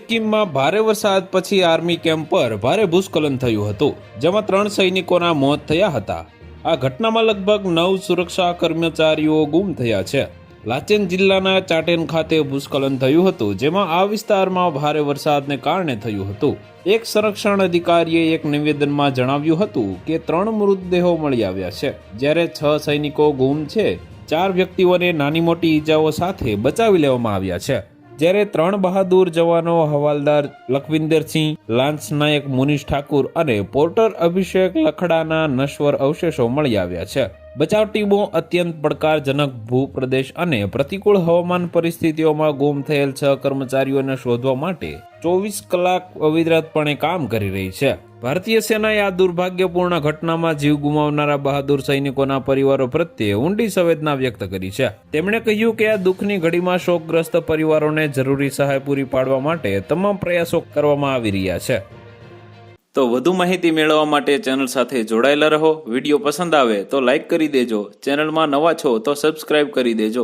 સિક્કિમમાં ભારે વરસાદ પછી આર્મી કેમ્પ પર ભારે ભૂસ્ખલન થયું હતું, જેમાં 3 સૈનિકોના મોત થયા હતા. આ ઘટનામાં લગભગ 9 સુરક્ષા કર્મચારીઓ ગુમ થયા છે. લાચેન જિલ્લાના ચાટેન ખાતે ભૂસ્ખલન થયું હતું, જેમાં આ વિસ્તારમાં ભારે વરસાદને કારણે થયું હતું. એક સંરક્ષણ અધિકારીએ એક નિવેદનમાં જણાવ્યું હતું કે 3 મૃતદેહો મળી આવ્યા છે, જ્યારે 6 સૈનિકો ગુમ છે. 4 વ્યક્તિઓને નાની મોટી ઈજાઓ સાથે બચાવી લેવામાં આવ્યા છે, જ્યારે 3 બહાદુર જવાનો હવાલદાર લખવિંદરસિંહ, લાન્સ નાયક મુનીશ ઠાકુર અને પોર્ટર અભિષેક લખડાના નશ્વર અવશેષો મળી આવ્યા છે. બચાવ ટીમો અત્યંત પડકારજનક ભૂપ્રદેશ અને પ્રતિકૂળ હવામાન પરિસ્થિતિઓમાં ગુમ થયેલ 6 કર્મચારીઓને શોધવા માટે 24 કલાક અવિરતપણે કામ કરી રહી છે. ભારતીય સેનાએ આ દુર્ભાગ્યપૂર્ણ ઘટનામાં જીવ ગુમાવનારા બહાદુર સૈનિકોના પરિવારો પ્રત્યે ઊંડી સંવેદના વ્યક્ત કરી છે. તેમણે કહ્યું કે આ દુઃખની ઘડીમાં શોકગ્રસ્ત પરિવારોને જરૂરી સહાય પૂરી પાડવા માટે તમામ પ્રયાસો કરવામાં આવી રહ્યા છે. તો વધુ માહિતી મેળવવા માટે ચેનલ સાથે જોડાયેલા રહો. વિડીયો પસંદ આવે તો લાઈક કરી દેજો. ચેનલમાં નવા છો તો સબસ્ક્રાઇબ કરી દેજો.